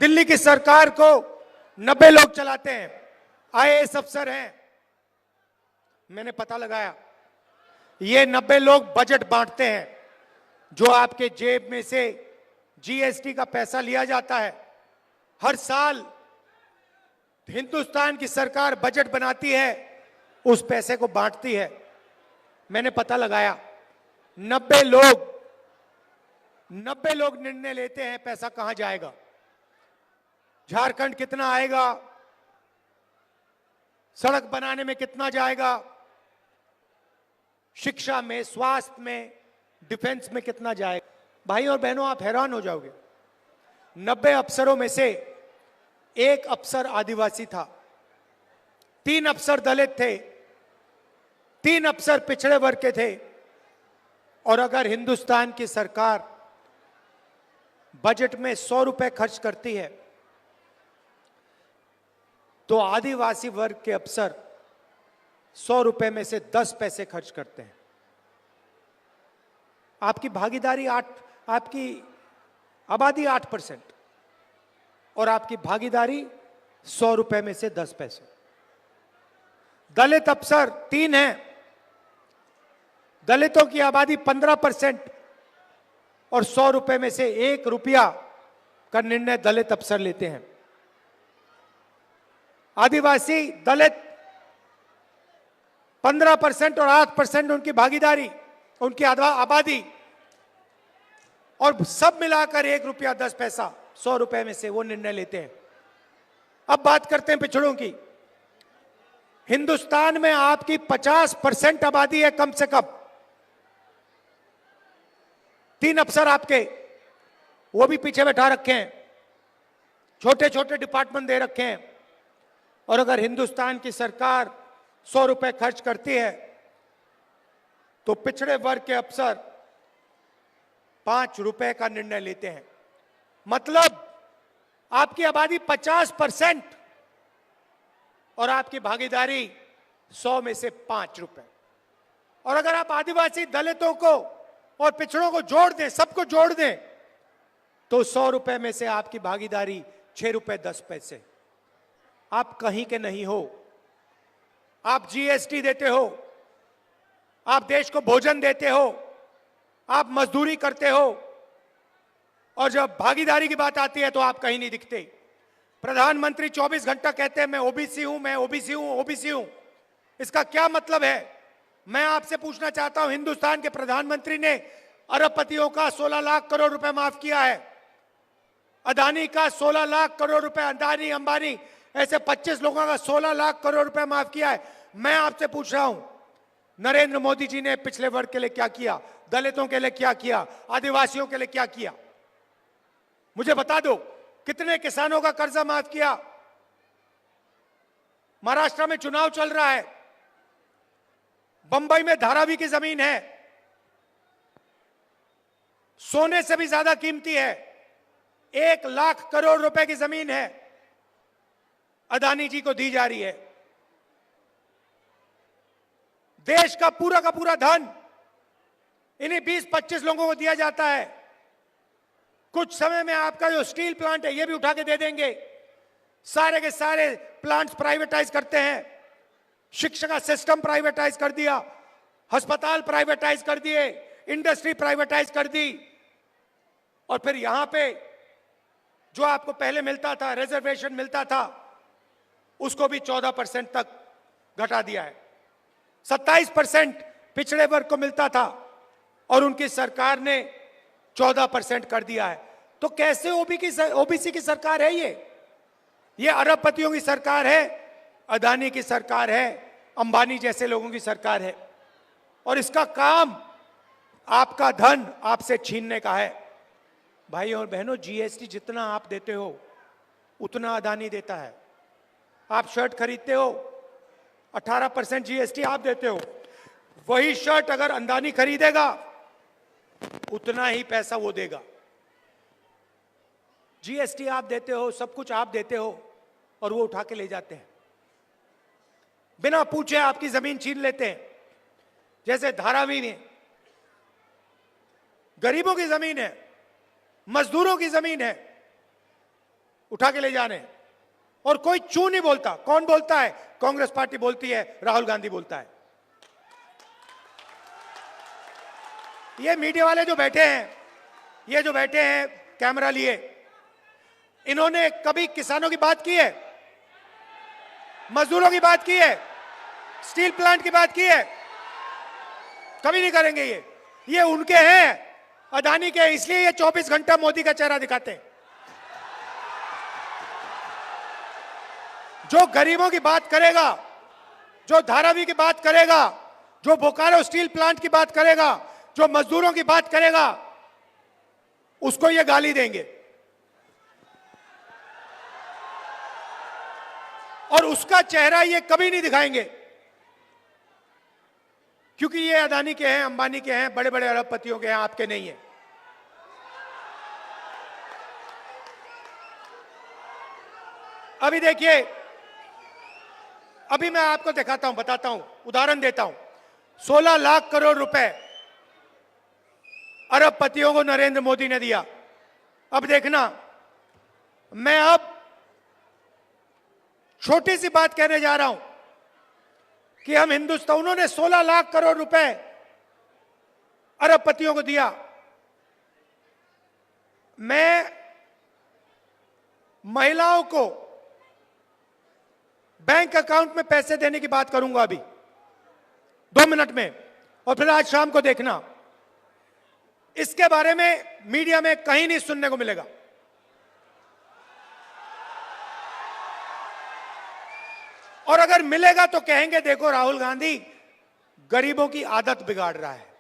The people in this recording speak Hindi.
दिल्ली की सरकार को 90 लोग चलाते हैं, आईएएस अफसर हैं। मैंने पता लगाया, ये 90 लोग बजट बांटते हैं। जो आपके जेब में से जीएसटी का पैसा लिया जाता है, हर साल हिंदुस्तान की सरकार बजट बनाती है, उस पैसे को बांटती है। मैंने पता लगाया, 90 लोग निर्णय लेते हैं पैसा कहां जाएगा, झारखंड कितना आएगा, सड़क बनाने में कितना जाएगा, शिक्षा में, स्वास्थ्य में, डिफेंस में कितना जाएगा। भाई और बहनों, आप हैरान हो जाओगे। 90 अफसरों में से एक अफसर आदिवासी था, 3 अफसर दलित थे, 3 अफसर पिछड़े वर्ग के थे। और अगर हिंदुस्तान की सरकार बजट में 100 रुपए खर्च करती है, तो आदिवासी वर्ग के अफसर 100 रुपए में से 10 पैसे खर्च करते हैं। आपकी भागीदारी आपकी आबादी 8% और आपकी भागीदारी 100 रुपए में से 10 पैसे। दलित अफसर 3 हैं, दलितों की आबादी 15% और 100 रुपए में से 1 रुपया का निर्णय दलित अफसर लेते हैं। आदिवासी दलित 15% और 8% उनकी भागीदारी, उनकी आबादी, और सब मिलाकर 1 रुपया 10 पैसा 100 रुपए में से वो निर्णय लेते हैं। अब बात करते हैं पिछड़ों की। हिंदुस्तान में आपकी 50% आबादी है कम से कम। 3 अफसर आपके, वो भी पीछे बैठा रखे हैं, छोटे छोटे डिपार्टमेंट दे रखे हैं। और अगर हिंदुस्तान की सरकार 100 रुपए खर्च करती है, तो पिछड़े वर्ग के अफसर 5 रुपए का निर्णय लेते हैं। मतलब आपकी आबादी 50% और आपकी भागीदारी 100 में से 5 रुपए। और अगर आप आदिवासी दलितों को और पिछड़ों को जोड़ दें, सबको जोड़ दें, तो 100 रुपए में से आपकी भागीदारी 6 रुपए 10 पैसे। आप कहीं के नहीं हो। आप जीएसटी देते हो, आप देश को भोजन देते हो, आप मजदूरी करते हो, और जब भागीदारी की बात आती है तो आप कहीं नहीं दिखते। प्रधानमंत्री 24 घंटा कहते हैं मैं ओबीसी हूं, मैं ओबीसी हूं, ओबीसी हूं। इसका क्या मतलब है? मैं आपसे पूछना चाहता हूं, हिंदुस्तान के प्रधानमंत्री ने अरबपतियों का 16 लाख करोड़ रुपए माफ किया है, अदानी का 16 लाख करोड़ रुपए, अदानी अंबानी ऐसे 25 लोगों का 16 लाख करोड़ रुपए माफ किया है। मैं आपसे पूछ रहा हूं, नरेंद्र मोदी जी ने पिछले वर्ग के लिए क्या किया, दलितों के लिए क्या किया, आदिवासियों के लिए क्या किया? मुझे बता दो, कितने किसानों का कर्जा माफ किया? महाराष्ट्र में चुनाव चल रहा है, बंबई में धारावी की जमीन है, सोने से भी ज्यादा कीमती है, 1 लाख करोड़ रुपए की जमीन है, अदानी जी को दी जा रही है। देश का पूरा धन इन्हीं 20-25 लोगों को दिया जाता है। कुछ समय में आपका जो स्टील प्लांट है ये भी उठा के दे देंगे। सारे के सारे प्लांट्स प्राइवेटाइज करते हैं, शिक्षा का सिस्टम प्राइवेटाइज कर दिया, अस्पताल प्राइवेटाइज कर दिए, इंडस्ट्री प्राइवेटाइज कर दी, और फिर यहां पे जो आपको पहले मिलता था, रिजर्वेशन मिलता था, उसको भी 14% तक घटा दिया है। 27% पिछड़े वर्ग को मिलता था और उनकी सरकार ने 14% कर दिया है। तो कैसे ओबीसी की सरकार है ये अरबपतियों की सरकार है, अदानी की सरकार है, अंबानी जैसे लोगों की सरकार है। और इसका काम आपका धन आपसे छीनने का है। भाई और बहनों, जीएसटी जितना आप देते हो उतना अदानी देता है। आप शर्ट खरीदते हो, 18% जीएसटी आप देते हो। वही शर्ट अगर अदानी खरीदेगा उतना ही पैसा वो देगा। जीएसटी आप देते हो, सब कुछ आप देते हो, और वो उठा के ले जाते हैं। बिना पूछे आपकी जमीन छीन लेते हैं। जैसे धारावी में गरीबों की जमीन है, मजदूरों की जमीन है, उठा के ले जाने हैं। और कोई चू नहीं बोलता। कौन बोलता है? कांग्रेस पार्टी बोलती है, राहुल गांधी बोलता है। ये मीडिया वाले जो बैठे हैं, ये जो बैठे हैं कैमरा लिए, इन्होंने कभी किसानों की बात की है? मजदूरों की बात की है? स्टील प्लांट की बात की है? कभी नहीं करेंगे। ये उनके हैं, अदानी के, इसलिए ये 24 घंटा मोदी का चेहरा दिखाते हैं। जो गरीबों की बात करेगा, जो धारावी की बात करेगा, जो बोकारो स्टील प्लांट की बात करेगा, जो मजदूरों की बात करेगा, उसको ये गाली देंगे। और उसका चेहरा ये कभी नहीं दिखाएंगे, क्योंकि ये अदानी के हैं, अंबानी के हैं, बड़े बड़े अरबपतियों के हैं, आपके नहीं है। अभी देखिए, अभी मैं आपको दिखाता हूं, बताता हूं, उदाहरण देता हूं। 16 लाख करोड़ रुपए अरबपतियों को नरेंद्र मोदी ने दिया। अब देखना, मैं अब छोटी सी बात कहने जा रहा हूं कि हम हिंदुस्तान, उन्होंने 16 लाख करोड़ रुपए अरबपतियों को दिया। मैं महिलाओं को बैंक अकाउंट में पैसे देने की बात करूंगा अभी 2 मिनट में, और फिर आज शाम को देखना, इसके बारे में मीडिया में कहीं नहीं सुनने को मिलेगा। और अगर मिलेगा तो कहेंगे देखो राहुल गांधी गरीबों की आदत बिगाड़ रहा है।